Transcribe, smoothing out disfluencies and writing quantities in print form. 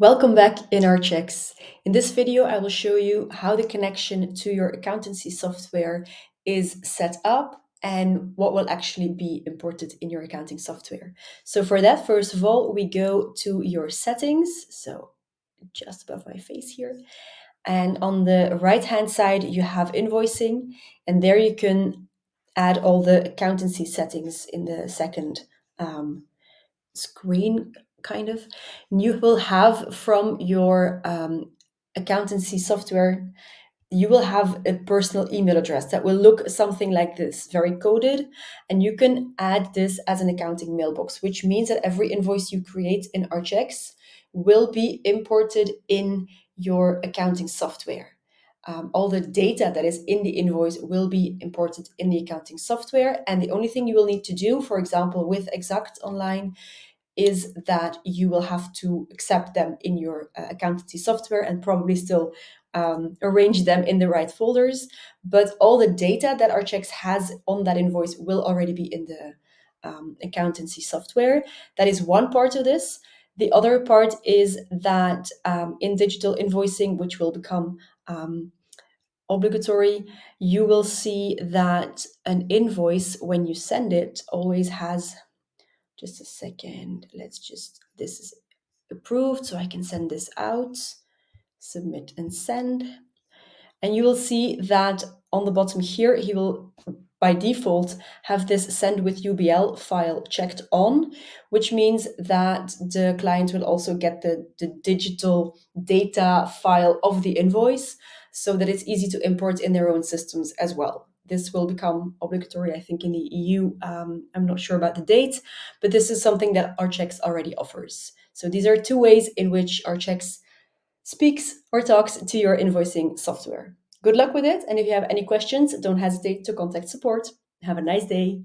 Welcome back in ArchX. In this video, I will show you how the connection to your accountancy software is set up and what will actually be imported in your accounting software. So for that, first of all, we go to your settings. So just above my face here. And on the right-hand side, you have invoicing, and there you can add all the accountancy settings in the second screen, kind of. You will have from your accountancy software, you will have a personal email address that will look something like this, very coded, and you can add this as an accounting mailbox, which means that every invoice you create in ArchX will be imported in your accounting software. All the data that is in the invoice will be imported in the accounting software, and the only thing you will need to do, for example, with Exact Online, is that you will have to accept them in your accountancy software and probably still arrange them in the right folders. But all the data that ArchX has on that invoice will already be in the accountancy software. That is one part of this. The other part is that in digital invoicing, which will become obligatory, you will see that an invoice, when you send it, always has, just a second, this is approved, so I can send this out, submit and send. And you will see that on the bottom here, he will by default have this send with UBL file checked on, which means that the client will also get the digital data file of the invoice so that it's easy to import in their own systems as well. This will become obligatory, I think, in the EU. I'm not sure about the date, but this is something that ArchX already offers. So these are two ways in which ArchX speaks or talks to your invoicing software. Good luck with it, and if you have any questions, don't hesitate to contact support. Have a nice day.